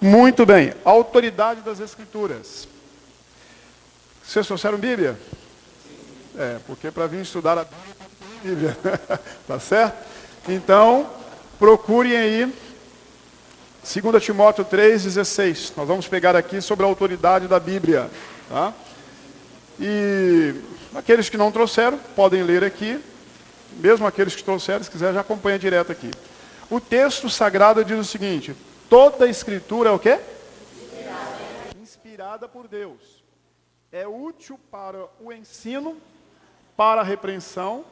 Muito bem. Autoridade das Escrituras. Vocês trouxeram Bíblia? Porque para vir estudar a Bíblia, tá certo? Então, procurem aí 2 Timóteo 3,16. Nós vamos pegar aqui sobre a autoridade da Bíblia. Tá? E aqueles que não trouxeram, podem ler aqui. Mesmo aqueles que trouxeram, se quiser, já acompanha direto aqui. O texto sagrado diz o seguinte: toda a Escritura é o quê? Inspirada por Deus. É útil para o ensino, para a repreensão,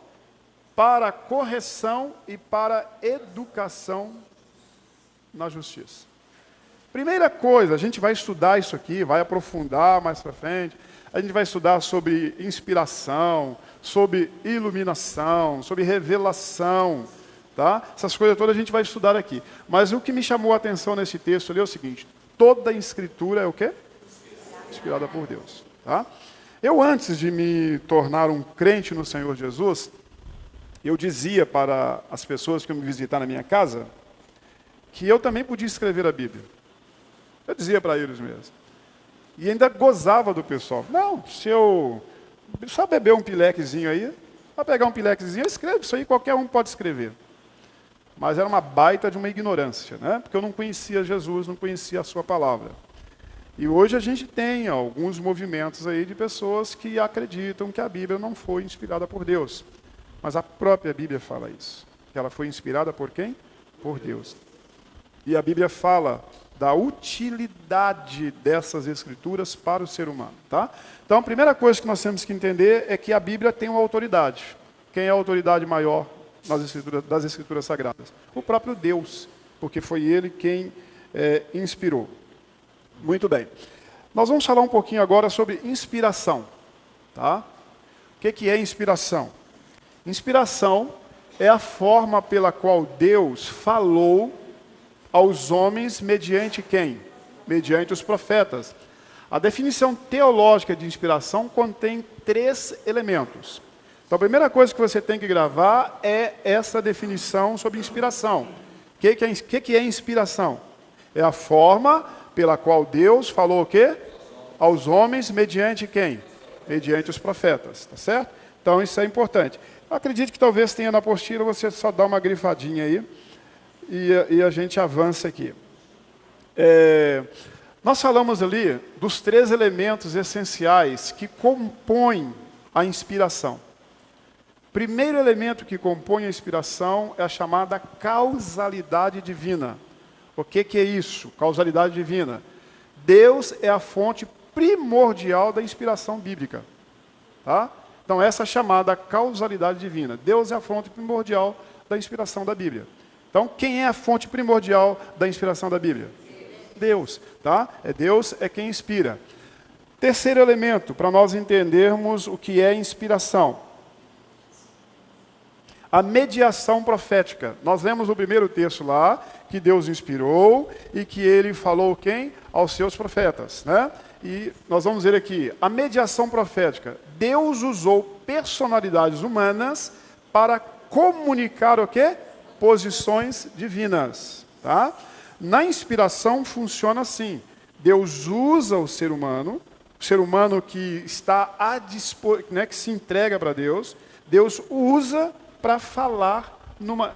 para a correção e para a educação na justiça. Primeira coisa, a gente vai estudar isso aqui, vai aprofundar mais para frente. A gente vai estudar sobre inspiração, sobre iluminação, sobre revelação, tá? Essas coisas todas a gente vai estudar aqui. Mas o que me chamou a atenção nesse texto ali é o seguinte: toda a Escritura é o quê? Inspirada por Deus, tá? Eu, antes de me tornar um crente no Senhor Jesus, eu dizia para as pessoas que iam me visitar na minha casa que eu também podia escrever a Bíblia. Eu dizia para eles mesmo. E ainda gozava do pessoal. Não, se eu só beber um pilequezinho aí, só pegar um pilequezinho, eu escrevo isso aí, qualquer um pode escrever. Mas era uma baita de uma ignorância, né? Porque eu não conhecia Jesus, não conhecia a sua palavra. E hoje a gente tem alguns movimentos aí de pessoas que acreditam que a Bíblia não foi inspirada por Deus. Mas a própria Bíblia fala isso. Que ela foi inspirada por quem? Por Deus. E a Bíblia fala da utilidade dessas escrituras para o ser humano, tá? Então, a primeira coisa que nós temos que entender é que a Bíblia tem uma autoridade. Quem é a autoridade maior das escrituras sagradas? O próprio Deus, porque foi Ele quem inspirou. Muito bem. Nós vamos falar um pouquinho agora sobre inspiração, tá? O que é inspiração? Inspiração é a forma pela qual Deus falou aos homens mediante quem? Mediante os profetas. A definição teológica de inspiração contém 3 elementos. Então, a primeira coisa que você tem que gravar é essa definição sobre inspiração. O que é inspiração? É a forma pela qual Deus falou o quê? Aos homens mediante quem? Mediante os profetas, tá certo? Então, isso é importante. Eu acredito que talvez tenha na apostila, você só dá uma grifadinha aí. E a gente avança aqui. Nós falamos ali dos 3 elementos essenciais que compõem a inspiração. Primeiro elemento que compõe a inspiração é a chamada causalidade divina. O que é isso? Causalidade divina. Deus é a fonte primordial da inspiração bíblica. Tá? Então, essa é a chamada causalidade divina. Deus é a fonte primordial da inspiração da Bíblia. Então, quem é a fonte primordial da inspiração da Bíblia? Deus, tá? Deus é quem inspira. Terceiro elemento, para nós entendermos o que é inspiração. A mediação profética. Nós lemos no primeiro texto lá, que Deus inspirou e que Ele falou quem? Aos seus profetas, né? E nós vamos ver aqui, a mediação profética. Deus usou personalidades humanas para comunicar o quê? Posições divinas, tá? Na inspiração funciona assim: Deus usa o ser humano que está à disposição, né, que se entrega para Deus, Deus usa para falar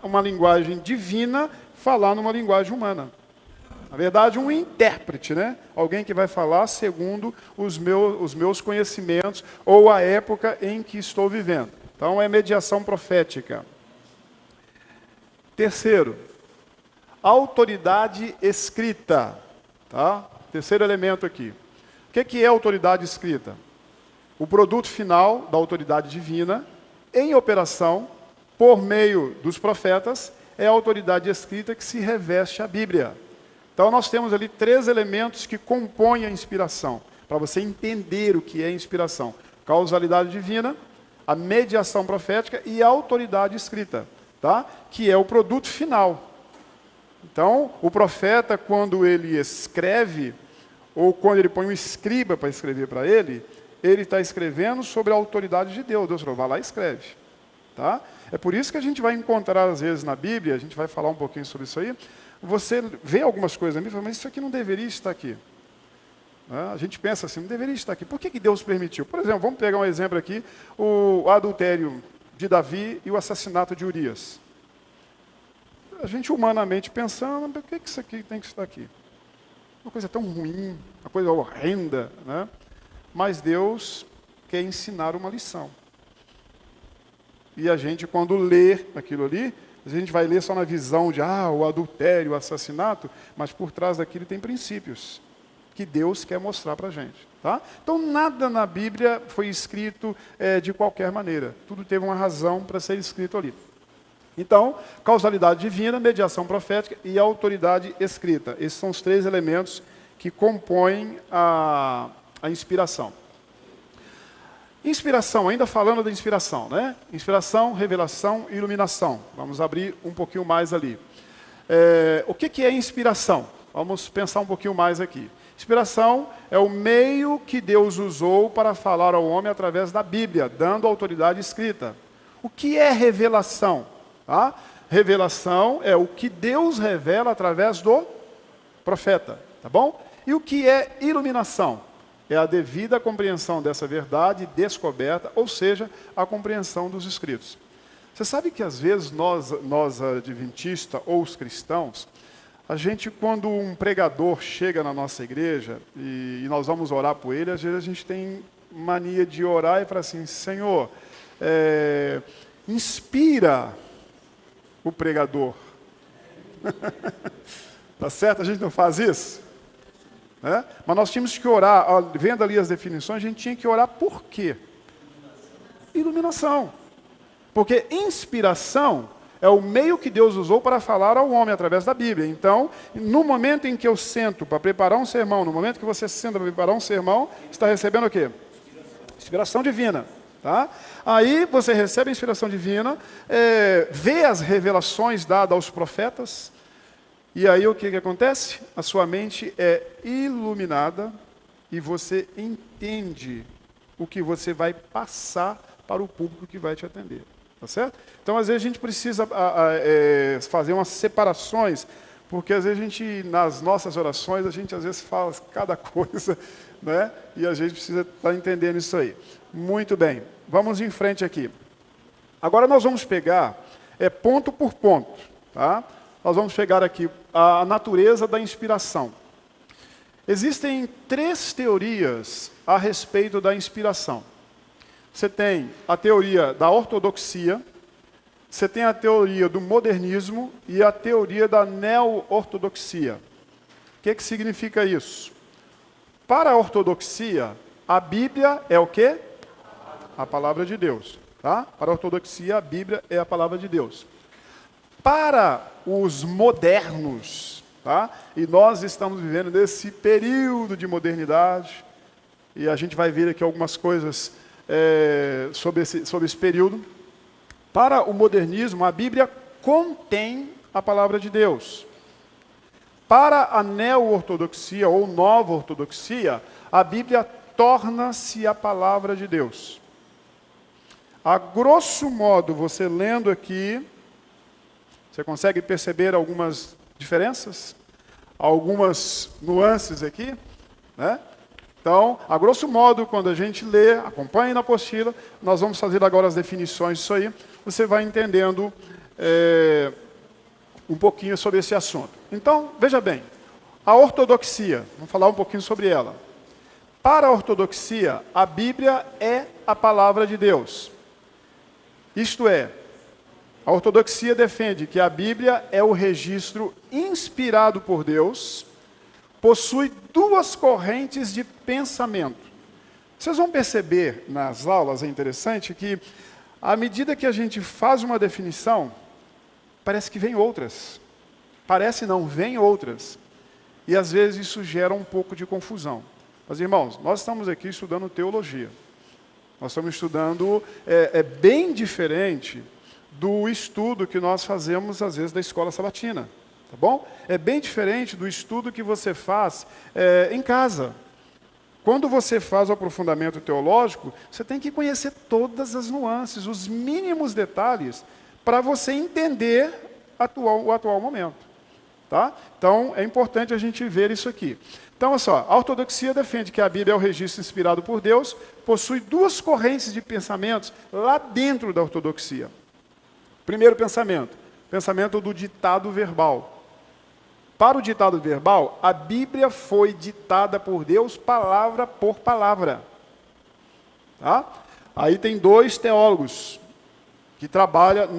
uma linguagem divina, falar numa linguagem humana. Na verdade, um intérprete, né? Alguém que vai falar segundo os meus conhecimentos ou a época em que estou vivendo. Então, é mediação profética. Terceiro, autoridade escrita. Tá? Terceiro elemento aqui. O que é autoridade escrita? O produto final da autoridade divina, em operação, por meio dos profetas, é a autoridade escrita que se reveste a Bíblia. Então, nós temos ali 3 elementos que compõem a inspiração, para você entender o que é inspiração. Causalidade divina, a mediação profética e a autoridade escrita. Tá? Que é o produto final. Então, o profeta, quando ele escreve, ou quando ele põe um escriba para escrever para ele está escrevendo sobre a autoridade de Deus. Deus falou, vai lá e escreve. Tá? É por isso que a gente vai encontrar, às vezes, na Bíblia, a gente vai falar um pouquinho sobre isso aí, você vê algumas coisas ali e fala, mas isso aqui não deveria estar aqui. A gente pensa assim, não deveria estar aqui. Por que Deus permitiu? Por exemplo, vamos pegar um exemplo aqui, o adultério de Davi e o assassinato de Urias. A gente humanamente pensando, por que isso aqui tem que estar aqui? Uma coisa tão ruim, uma coisa horrenda, né? Mas Deus quer ensinar uma lição. E a gente, quando lê aquilo ali, a gente vai ler só na visão de, o adultério, o assassinato, mas por trás daquilo tem princípios que Deus quer mostrar para a gente. Tá? Então, nada na Bíblia foi escrito de qualquer maneira. Tudo teve uma razão para ser escrito ali. Então, causalidade divina, mediação profética e autoridade escrita. Esses são os 3 elementos que compõem a inspiração. Inspiração, ainda falando da inspiração, né? Inspiração, revelação e iluminação. Vamos abrir um pouquinho mais ali. O que é inspiração? Vamos pensar um pouquinho mais aqui. Inspiração é o meio que Deus usou para falar ao homem através da Bíblia, dando autoridade escrita. O que é revelação? Tá? Revelação é o que Deus revela através do profeta, tá bom? E o que é iluminação? É a devida compreensão dessa verdade descoberta, ou seja, a compreensão dos escritos. Você sabe que às vezes nós adventistas ou os cristãos, a gente, quando um pregador chega na nossa igreja e nós vamos orar por ele, às vezes a gente tem mania de orar e falar assim, Senhor, inspira o pregador. Tá certo? A gente não faz isso? Mas nós tínhamos que orar, vendo ali as definições, a gente tinha que orar por quê? Iluminação. Porque inspiração é o meio que Deus usou para falar ao homem através da Bíblia. Então, no momento em que eu sento para preparar um sermão, no momento que você senta para preparar um sermão, você está recebendo o quê? Inspiração divina. Tá? Aí você recebe a inspiração divina, vê as revelações dadas aos profetas, e aí o que acontece? A sua mente é iluminada e você entende o que você vai passar para o público que vai te atender. Tá certo? Então, às vezes, a gente precisa fazer umas separações, porque às vezes a gente, nas nossas orações, a gente às vezes fala cada coisa, né? E a gente precisa estar entendendo isso aí. Muito bem, vamos em frente aqui. Agora nós vamos pegar ponto por ponto, tá? Nós vamos pegar aqui a natureza da inspiração. Existem 3 teorias a respeito da inspiração. Você tem a teoria da ortodoxia, você tem a teoria do modernismo e a teoria da neo-ortodoxia. O que significa isso? Para a ortodoxia, a Bíblia é o quê? A palavra de Deus. Tá? Para a ortodoxia, a Bíblia é a palavra de Deus. Para os modernos, tá? E nós estamos vivendo nesse período de modernidade, e a gente vai ver aqui algumas coisas sobre esse período. Para o modernismo, a Bíblia contém a palavra de Deus. Para a neo-ortodoxia ou nova ortodoxia, a Bíblia torna-se a palavra de Deus. A grosso modo, você lendo aqui, você consegue perceber algumas diferenças? Algumas nuances aqui? Né? Então, a grosso modo, quando a gente lê, acompanhe na apostila, nós vamos fazer agora as definições disso aí, você vai entendendo um pouquinho sobre esse assunto. Então, veja bem, a ortodoxia, vamos falar um pouquinho sobre ela. Para a ortodoxia, a Bíblia é a palavra de Deus. Isto é, a ortodoxia defende que a Bíblia é o registro inspirado por Deus, possui 2 correntes de pensamento. Vocês vão perceber nas aulas, é interessante, que à medida que a gente faz uma definição, parece que vem outras. Parece não, vem outras. E às vezes isso gera um pouco de confusão. Mas irmãos, nós estamos aqui estudando teologia. Nós estamos estudando, bem diferente do estudo que nós fazemos, às vezes, da escola sabatina. Tá bom? É bem diferente do estudo que você faz em casa. Quando você faz o aprofundamento teológico, você tem que conhecer todas as nuances, os mínimos detalhes, para você entender o atual momento. Tá? Então, é importante a gente ver isso aqui. Então, olha só, a ortodoxia defende que a Bíblia é o registro inspirado por Deus, possui duas correntes de pensamentos lá dentro da ortodoxia. Primeiro pensamento do ditado verbal. Para o ditado verbal, a Bíblia foi ditada por Deus palavra por palavra. Tá? Aí tem dois teólogos que trabalham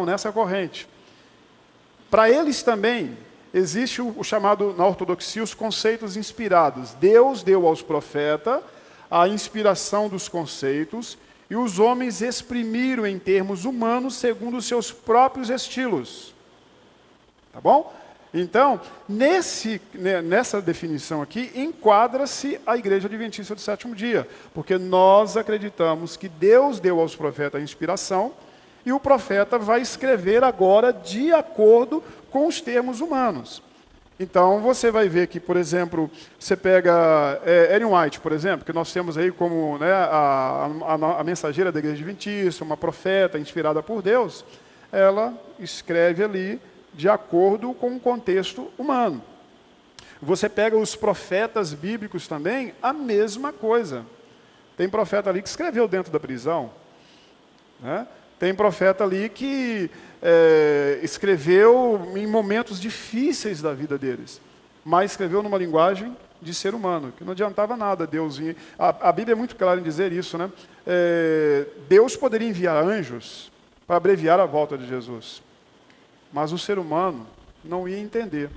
nessa corrente. Para eles também, existe o chamado, na ortodoxia, os conceitos inspirados. Deus deu aos profetas a inspiração dos conceitos e os homens exprimiram em termos humanos segundo os seus próprios estilos. Tá bom? Então, nessa definição aqui, enquadra-se a Igreja Adventista do Sétimo Dia, porque nós acreditamos que Deus deu aos profetas a inspiração e o profeta vai escrever agora de acordo com os termos humanos. Então, você vai ver que, por exemplo, você pega Ellen White, por exemplo, que nós temos aí como, né, a mensageira da Igreja Adventista, uma profeta inspirada por Deus, ela escreve ali de acordo com o contexto humano. Você pega os profetas bíblicos também, a mesma coisa. Tem profeta ali que escreveu dentro da prisão, né? Tem profeta ali que escreveu em momentos difíceis da vida deles, mas escreveu numa linguagem de ser humano, que não adiantava nada Deus vir. A Bíblia é muito clara em dizer isso, né? Deus poderia enviar anjos para abreviar a volta de Jesus, mas o ser humano não ia entender.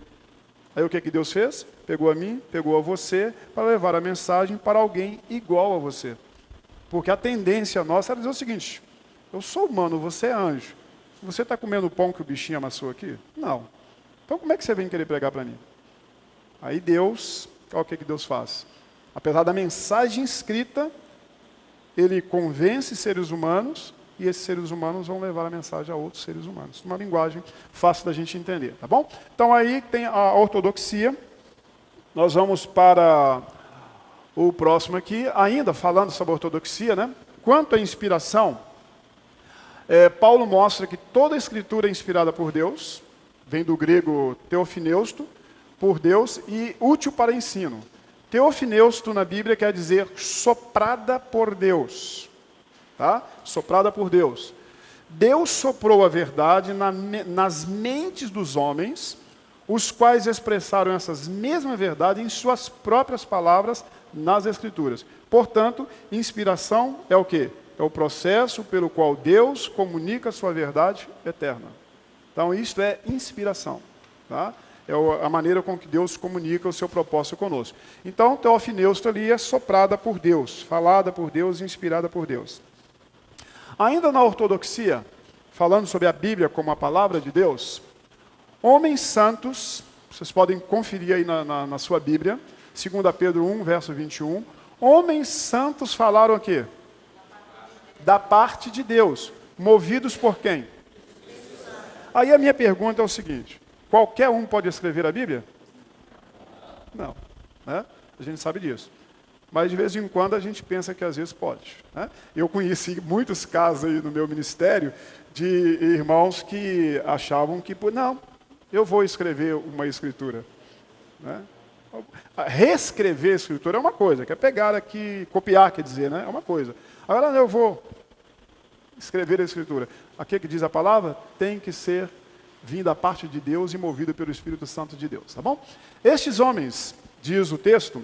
Aí o que Deus fez? Pegou a mim, pegou a você, para levar a mensagem para alguém igual a você. Porque a tendência nossa era dizer o seguinte: eu sou humano, você é anjo. Você está comendo o pão que o bichinho amassou aqui? Não. Então como é que você vem querer pregar para mim? Aí Deus, olha o que Deus faz. Apesar da mensagem escrita, Ele convence seres humanos, e esses seres humanos vão levar a mensagem a outros seres humanos. Uma linguagem fácil da gente entender, tá bom? Então aí tem a ortodoxia. Nós vamos para o próximo aqui, ainda falando sobre a ortodoxia, né? Quanto à inspiração, Paulo mostra que toda a escritura é inspirada por Deus, vem do grego teofineusto, por Deus, e útil para ensino. Teofineusto na Bíblia quer dizer soprada por Deus. Tá? Soprada por Deus. Deus soprou a verdade nas mentes dos homens, os quais expressaram essas mesmas verdades em suas próprias palavras nas Escrituras. Portanto, inspiração é o quê? É o processo pelo qual Deus comunica a sua verdade eterna. Então, isto é inspiração. Tá? É a maneira com que Deus comunica o seu propósito conosco. Então, teofineusto ali é soprada por Deus, falada por Deus, inspirada por Deus. Ainda na ortodoxia, falando sobre a Bíblia como a palavra de Deus, homens santos, vocês podem conferir aí na sua Bíblia, 2 Pedro 1, verso 21, homens santos falaram aqui? Da parte de Deus, movidos por quem? Aí a minha pergunta é o seguinte: qualquer um pode escrever a Bíblia? Não, né? A gente sabe disso. Mas de vez em quando a gente pensa que às vezes pode, né? Eu conheci muitos casos aí no meu ministério de irmãos que achavam que, não, eu vou escrever uma escritura, né? Reescrever a escritura é uma coisa, que é pegar aqui, copiar, quer dizer, né? É uma coisa. Agora eu vou escrever a escritura. Aqui que diz a palavra, tem que ser vindo da parte de Deus e movido pelo Espírito Santo de Deus, tá bom? Estes homens, diz o texto,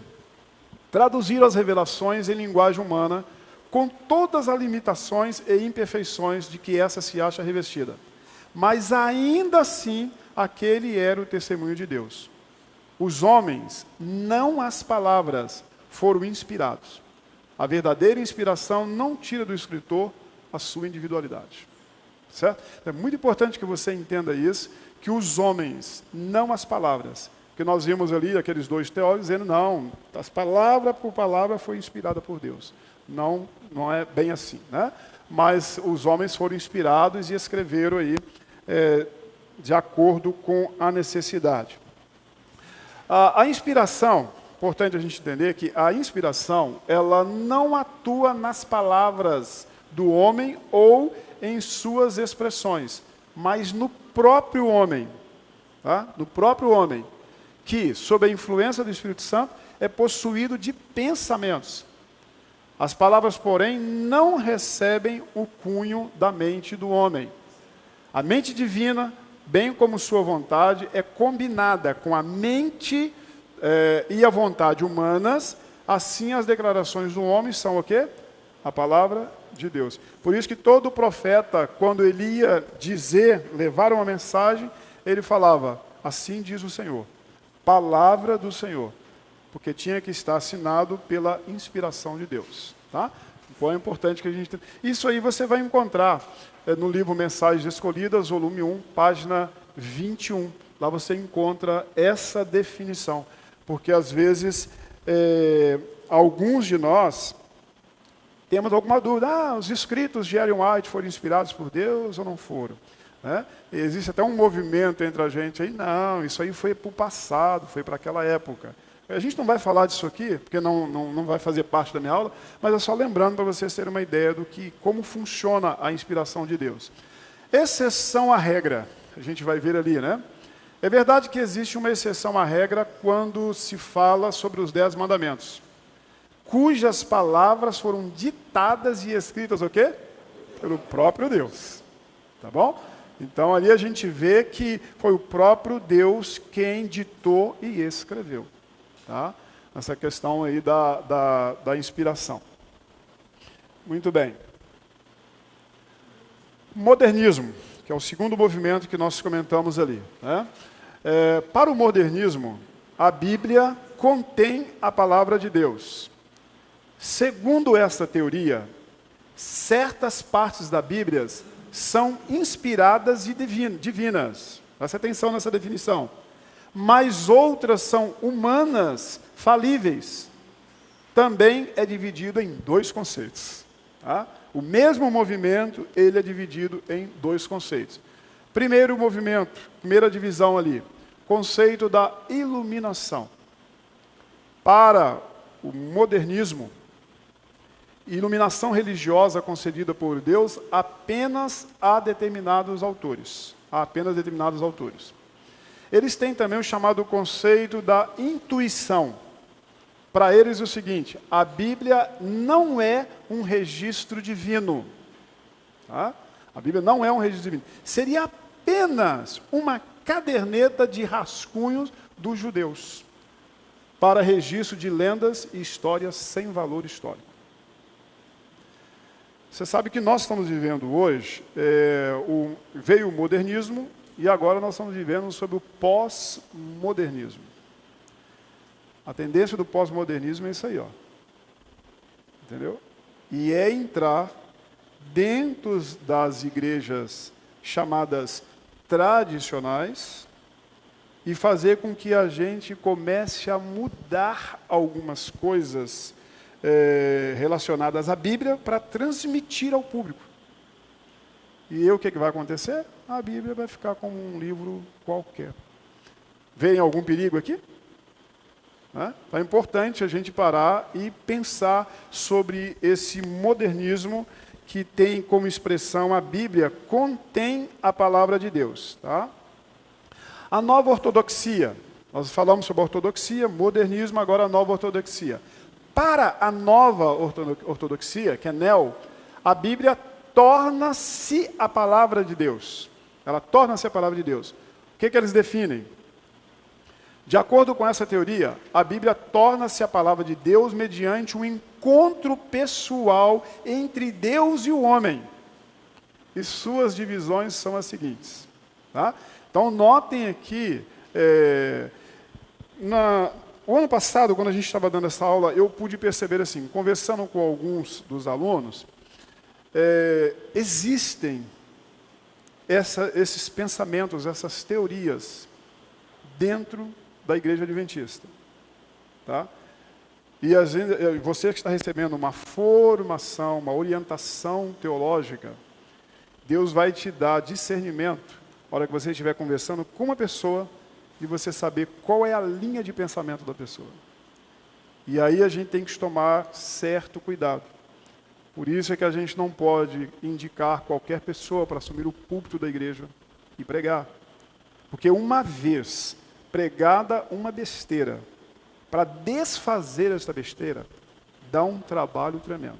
traduziram as revelações em linguagem humana, com todas as limitações e imperfeições de que essa se acha revestida. Mas ainda assim, aquele era o testemunho de Deus. Os homens, não as palavras, foram inspirados. A verdadeira inspiração não tira do escritor a sua individualidade. Certo? É muito importante que você entenda isso, que os homens, não as palavras. Que nós vimos ali aqueles dois teólogos dizendo, não, as palavra por palavra foi inspirada por Deus. Não, não é bem assim, né? Mas os homens foram inspirados e escreveram aí de acordo com a necessidade. A inspiração, importante a gente entender que a inspiração, ela não atua nas palavras do homem ou em suas expressões, mas no próprio homem. tá? No próprio homem, que, sob a influência do Espírito Santo, é possuído de pensamentos. As palavras, porém, não recebem o cunho da mente do homem. A mente divina, bem como sua vontade, é combinada com a mente e a vontade humanas. Assim, as declarações do homem são o quê? A palavra de Deus. Por isso que todo profeta, quando ele ia levar uma mensagem, ele falava, assim diz o Senhor, palavra do Senhor, porque tinha que estar assinado pela inspiração de Deus. Tá? Então é importante que a gente... Isso aí você vai encontrar no livro Mensagens Escolhidas, volume 1, página 21. Lá você encontra essa definição, porque às vezes alguns de nós temos alguma dúvida. Os escritos de Ellen White foram inspirados por Deus ou não foram? Né? Existe até um movimento entre a gente aí, não, isso aí foi para o passado, foi para aquela época. A gente não vai falar disso aqui, porque não vai fazer parte da minha aula, mas é só lembrando para vocês terem uma ideia como funciona a inspiração de Deus. Exceção à regra, a gente vai ver ali, né? É verdade que existe uma exceção à regra quando se fala sobre os 10 mandamentos, cujas palavras foram ditadas e escritas, o quê? Pelo próprio Deus. Tá bom? Então ali a gente vê que foi o próprio Deus quem ditou e escreveu. Tá? Essa questão aí da inspiração. Muito bem. Modernismo, que é o segundo movimento que nós comentamos ali. Né? Para o modernismo, a Bíblia contém a palavra de Deus. Segundo esta teoria, certas partes da Bíblia são inspiradas e divinas. Presta atenção nessa definição. Mas outras são humanas, falíveis. Também é dividido em 2 conceitos. Tá? O mesmo movimento, ele é dividido em 2 conceitos. Primeiro movimento, primeira divisão ali, conceito da iluminação. Para o modernismo, iluminação religiosa concedida por Deus apenas a determinados autores. Eles têm também o chamado conceito da intuição. Para eles é o seguinte, a Bíblia não é um registro divino. Tá? A Bíblia não é um registro divino. Seria apenas uma caderneta de rascunhos dos judeus para registro de lendas e histórias sem valor histórico. Você sabe que nós estamos vivendo hoje, veio o modernismo, e agora nós estamos vivendo sobre o pós-modernismo. A tendência do pós-modernismo é isso aí, ó. Entendeu? E é entrar dentro das igrejas chamadas tradicionais e fazer com que a gente comece a mudar algumas coisas relacionadas à Bíblia para transmitir ao público. E o que vai acontecer? A Bíblia vai ficar como um livro qualquer. Vem algum perigo aqui? Então é importante a gente parar e pensar sobre esse modernismo que tem como expressão a Bíblia contém a palavra de Deus. Tá? A nova ortodoxia. Nós falamos sobre a ortodoxia, modernismo, agora a nova ortodoxia. Para a nova ortodoxia, que é neo, a Bíblia torna-se a palavra de Deus. Ela torna-se a palavra de Deus. O que eles definem? De acordo com essa teoria, a Bíblia torna-se a palavra de Deus mediante um encontro pessoal entre Deus e o homem. E suas divisões são as seguintes. Tá? Então, notem aqui, o ano passado, quando a gente estava dando essa aula, eu pude perceber assim, conversando com alguns dos alunos, existem esses pensamentos, essas teorias dentro da Igreja Adventista. Tá? E você que está recebendo uma formação, uma orientação teológica, Deus vai te dar discernimento, na hora que você estiver conversando com uma pessoa, e você saber qual é a linha de pensamento da pessoa. E aí a gente tem que tomar certo cuidado. Por isso é que a gente não pode indicar qualquer pessoa para assumir o púlpito da igreja e pregar. Porque uma vez pregada uma besteira, para desfazer essa besteira, dá um trabalho tremendo.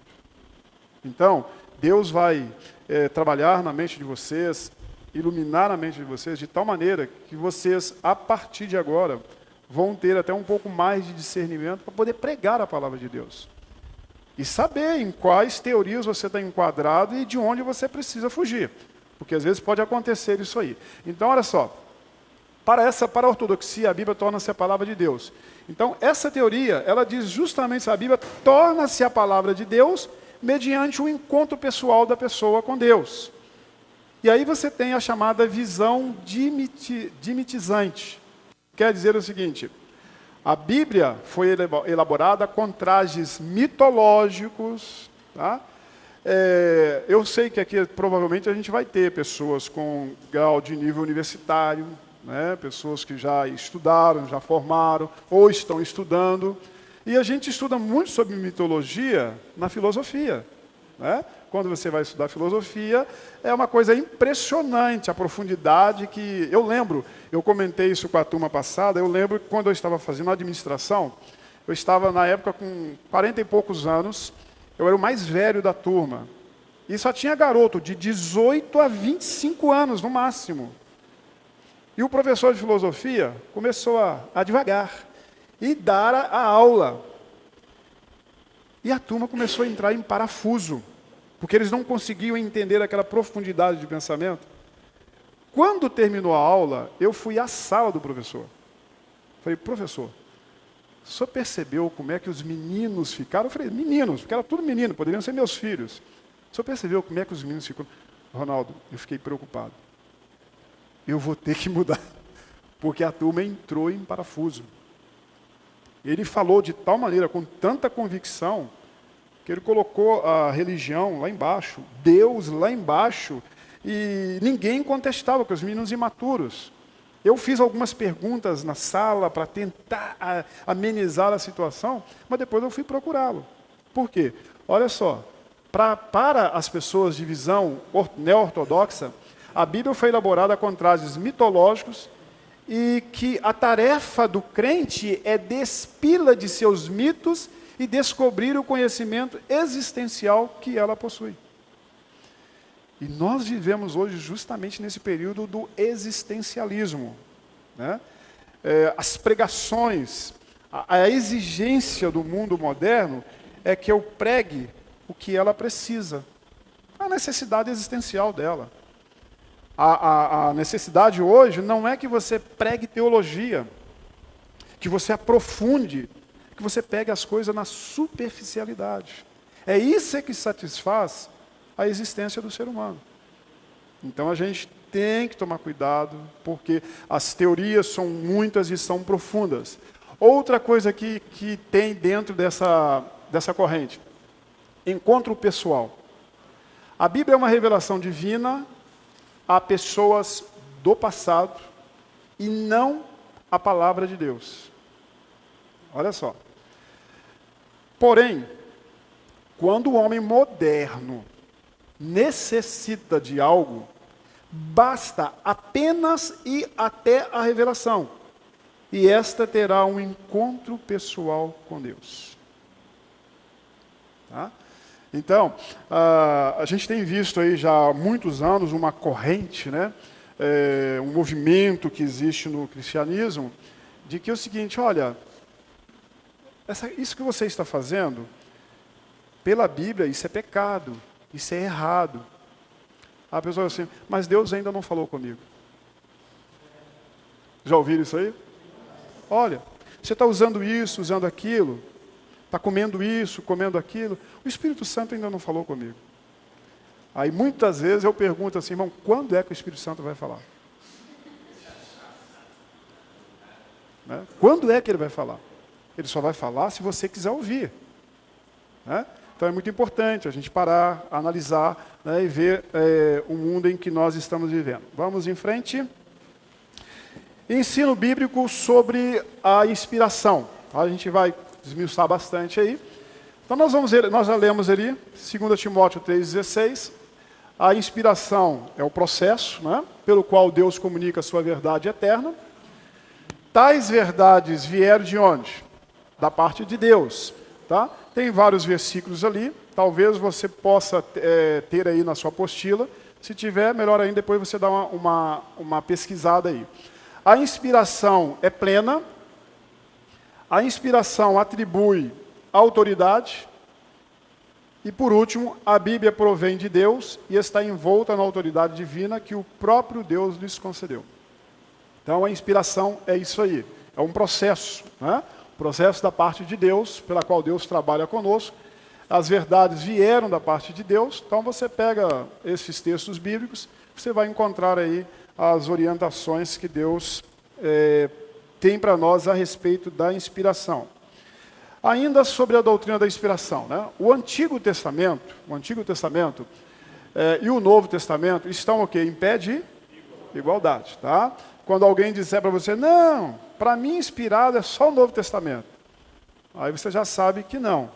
Então, Deus vai trabalhar na mente de vocês, iluminar a mente de vocês, de tal maneira que vocês, a partir de agora, vão ter até um pouco mais de discernimento para poder pregar a palavra de Deus. E saber em quais teorias você está enquadrado e de onde você precisa fugir. Porque às vezes pode acontecer isso aí. Então, olha só. Para a ortodoxia, a Bíblia torna-se a palavra de Deus. Então, essa teoria, ela diz justamente que a Bíblia torna-se a palavra de Deus mediante o encontro pessoal da pessoa com Deus. E aí você tem a chamada visão dimitizante. Quer dizer o seguinte: a Bíblia foi elaborada com trajes mitológicos. Tá? Eu sei que aqui provavelmente a gente vai ter pessoas com grau de nível universitário, né? Pessoas que já estudaram, já formaram, ou estão estudando. E a gente estuda muito sobre mitologia na filosofia. Né? Quando você vai estudar filosofia, é uma coisa impressionante a profundidade que... eu comentei isso com a turma passada, eu lembro que quando eu estava fazendo administração, eu estava na época com 40 e poucos anos, eu era o mais velho da turma, e só tinha garoto de 18 a 25 anos no máximo. E o professor de filosofia começou a devagar e dar a aula. E a turma começou a entrar em parafuso, porque eles não conseguiam entender aquela profundidade de pensamento. Quando terminou a aula, eu fui à sala do professor. Falei: professor, o senhor percebeu como é que os meninos ficaram? Eu falei: meninos, porque era tudo menino, poderiam ser meus filhos. O senhor percebeu como é que os meninos ficam? Ronaldo, eu fiquei preocupado. Eu vou ter que mudar, porque a turma entrou em parafuso. Ele falou de tal maneira, com tanta convicção, que ele colocou a religião lá embaixo, Deus lá embaixo, e ninguém contestava, porque os meninos imaturos. Eu fiz algumas perguntas na sala para tentar amenizar a situação, mas depois eu fui procurá-lo. Por quê? Olha só, para as pessoas de visão neo-ortodoxa, a Bíblia foi elaborada com trajes mitológicos e que a tarefa do crente é despila de seus mitos e descobrir o conhecimento existencial que ela possui. E nós vivemos hoje justamente nesse período do existencialismo. Né? As pregações, a exigência do mundo moderno é que eu pregue o que ela precisa. A necessidade existencial dela. A necessidade hoje não é que você pregue teologia, que você aprofunde, que você pegue as coisas na superficialidade. É isso que satisfaz a existência do ser humano. Então a gente tem que tomar cuidado, porque as teorias são muitas e são profundas. Outra coisa que tem dentro dessa corrente, encontro pessoal. A Bíblia é uma revelação divina a pessoas do passado e não a palavra de Deus. Olha só. Porém, quando o homem moderno necessita de algo, basta apenas ir até a revelação. E esta terá um encontro pessoal com Deus. Tá? Então, a gente tem visto aí já há muitos anos uma corrente, né? Um movimento que existe no cristianismo, de que é o seguinte: olha, isso que você está fazendo, pela Bíblia, isso é pecado, isso é errado. A pessoa assim: mas Deus ainda não falou comigo. Já ouviram isso aí? Olha, você está usando isso, usando aquilo, está comendo isso, comendo aquilo, o Espírito Santo ainda não falou comigo. Aí muitas vezes eu pergunto assim: irmão, quando é que o Espírito Santo vai falar? Né? Quando é que ele vai falar? Ele só vai falar se você quiser ouvir. Né? Então é muito importante a gente parar, analisar, né, e ver o mundo em que nós estamos vivendo. Vamos em frente. Ensino bíblico sobre a inspiração. A gente vai desmiuçar bastante aí. Então nós já lemos ali, 2 Timóteo 3,16. A inspiração é o processo, né, pelo qual Deus comunica a sua verdade eterna. Tais verdades vieram de onde? Da parte de Deus. Tá? Tem vários versículos ali, talvez você possa ter aí na sua apostila. Se tiver, melhor ainda, depois você dá uma pesquisada aí. A inspiração é plena. A inspiração atribui autoridade. E por último, a Bíblia provém de Deus e está envolta na autoridade divina que o próprio Deus lhes concedeu. Então a inspiração é isso aí, é um processo, né? Processo da parte de Deus, pela qual Deus trabalha conosco. As verdades vieram da parte de Deus, então você pega esses textos bíblicos, você vai encontrar aí as orientações que Deus tem para nós a respeito da inspiração. Ainda sobre a doutrina da inspiração, né? O Antigo Testamento e o Novo Testamento estão o quê? Em pé de igualdade, tá? Quando alguém disser para você, não, para mim inspirado é só o Novo Testamento. Aí você já sabe que não.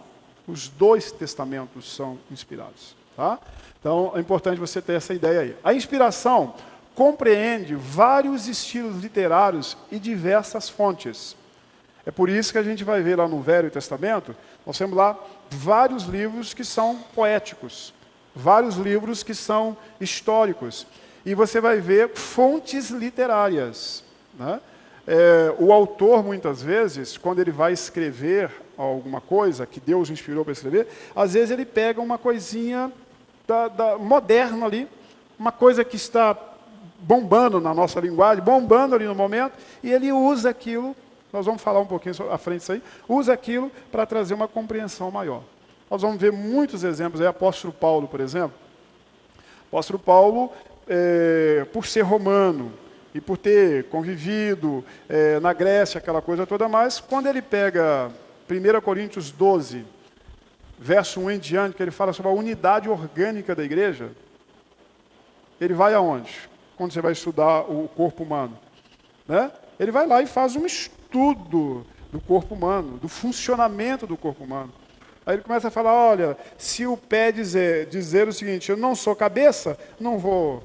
Os dois testamentos são inspirados, tá? Então é importante você ter essa ideia aí. A inspiração compreende vários estilos literários e diversas fontes. É por isso que a gente vai ver lá no Velho Testamento, nós temos lá vários livros que são poéticos, vários livros que são históricos. E você vai ver fontes literárias, né? O autor, muitas vezes, quando ele vai escrever alguma coisa que Deus inspirou para escrever, às vezes ele pega uma coisinha moderna ali, uma coisa que está bombando na nossa linguagem, bombando ali no momento, e ele usa aquilo, nós vamos falar um pouquinho à frente disso aí, usa aquilo para trazer uma compreensão maior. Nós vamos ver muitos exemplos aí, apóstolo Paulo, por exemplo. Apóstolo Paulo, por ser romano e por ter convivido na Grécia, aquela coisa toda mais, quando ele pega 1 Coríntios 12, verso 1 em diante, que ele fala sobre a unidade orgânica da igreja, ele vai aonde? Quando você vai estudar o corpo humano, né? Ele vai lá e faz um estudo do corpo humano, do funcionamento do corpo humano. Aí ele começa a falar, olha, se o pé dizer o seguinte, eu não sou cabeça, não vou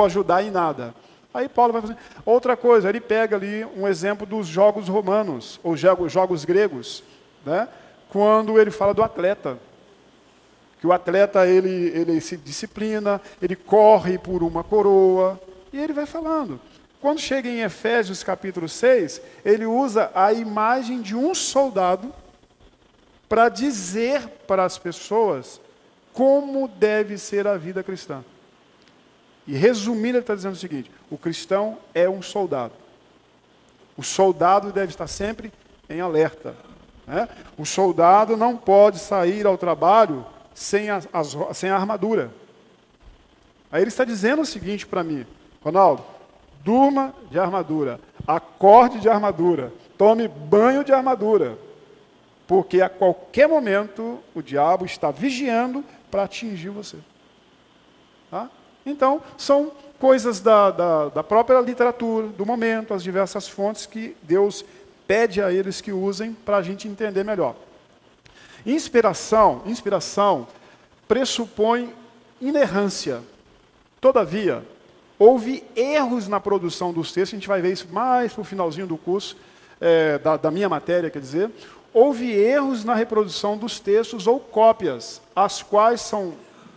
ajudar em nada. Aí Paulo vai fazer outra coisa, ele pega ali um exemplo dos jogos romanos, ou jogos gregos, né? Quando ele fala do atleta, que o atleta ele se disciplina, ele corre por uma coroa, e ele vai falando. Quando chega em Efésios capítulo 6, ele usa a imagem de um soldado para dizer para as pessoas como deve ser a vida cristã. E resumindo, ele está dizendo o seguinte, o cristão é um soldado. O soldado deve estar sempre em alerta, né? O soldado não pode sair ao trabalho sem a armadura. Aí ele está dizendo o seguinte para mim, Ronaldo, durma de armadura, acorde de armadura, tome banho de armadura, porque a qualquer momento o diabo está vigiando para atingir você. Tá? Então, são coisas da própria literatura, do momento, as diversas fontes que Deus pede a eles que usem para a gente entender melhor. Inspiração pressupõe inerrância. Todavia, houve erros na produção dos textos, a gente vai ver isso mais para o finalzinho do curso, da minha matéria, quer dizer. Houve erros na reprodução dos textos ou cópias, as quais são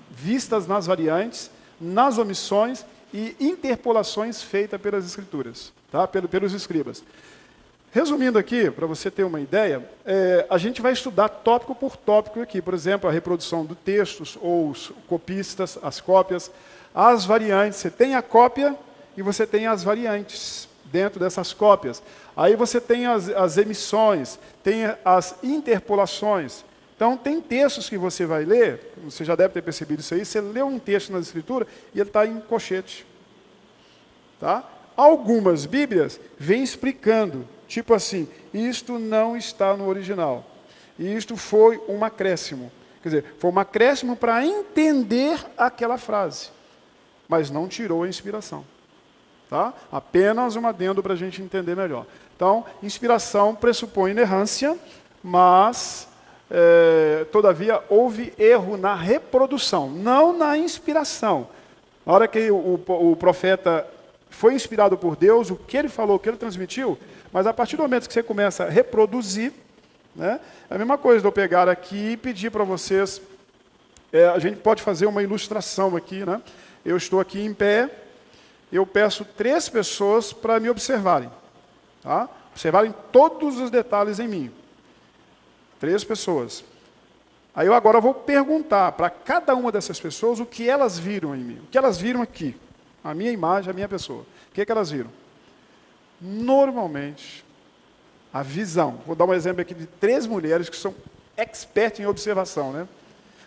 vistas nas variantes, nas omissões e interpolações feitas pelas escrituras, tá? pelos escribas. Resumindo aqui, para você ter uma ideia, a gente vai estudar tópico por tópico aqui. Por exemplo, a reprodução de textos, ou os copistas, as cópias, as variantes. Você tem a cópia e você tem as variantes dentro dessas cópias. Aí você tem as emissões, tem as interpolações. Então, tem textos que você vai ler, você já deve ter percebido isso aí, você lê um texto na Escritura e ele está em colchete. Tá? Algumas Bíblias vêm explicando, tipo assim, isto não está no original. E isto foi um acréscimo. Quer dizer, foi um acréscimo para entender aquela frase, mas não tirou a inspiração. Tá? Apenas um adendo para a gente entender melhor. Então, inspiração pressupõe inerrância, mas todavia houve erro na reprodução, não na inspiração. Na hora que o profeta foi inspirado por Deus, o que ele falou, o que ele transmitiu, mas a partir do momento que você começa a reproduzir, né, é a mesma coisa de eu pegar aqui e pedir para vocês, a gente pode fazer uma ilustração aqui, né? Eu estou aqui em pé, eu peço 3 pessoas para me observarem, tá? Observarem todos os detalhes em mim. 3 pessoas. Aí eu agora vou perguntar para cada uma dessas pessoas o que elas viram em mim. O que elas viram aqui. A minha imagem, a minha pessoa. O que elas viram? Normalmente, a visão. Vou dar um exemplo aqui de 3 mulheres que são expertas em observação, né?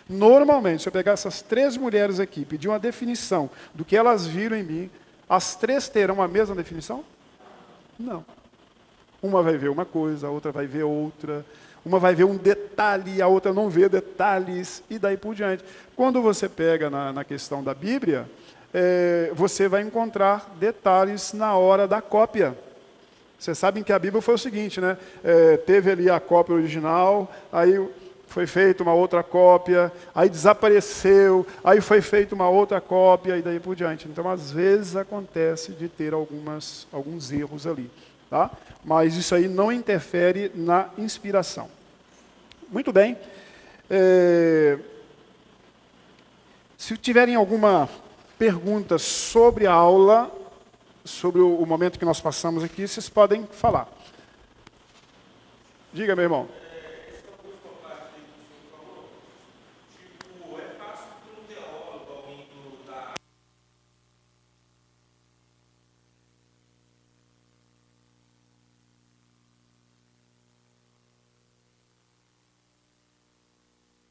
Normalmente, se eu pegar essas 3 mulheres aqui e pedir uma definição do que elas viram em mim, as 3 terão a mesma definição? Não. Uma vai ver uma coisa, a outra vai ver outra. Uma vai ver um detalhe, a outra não vê detalhes, e daí por diante. Quando você pega na questão da Bíblia, você vai encontrar detalhes na hora da cópia. Vocês sabem que a Bíblia foi o seguinte, né? Teve ali a cópia original, aí foi feita uma outra cópia, aí desapareceu, aí foi feita uma outra cópia, e daí por diante. Então, às vezes, acontece de ter alguns erros ali. Tá? Mas isso aí não interfere na inspiração. Muito bem. Se tiverem alguma pergunta sobre a aula, sobre o momento que nós passamos aqui, vocês podem falar. Diga, meu irmão.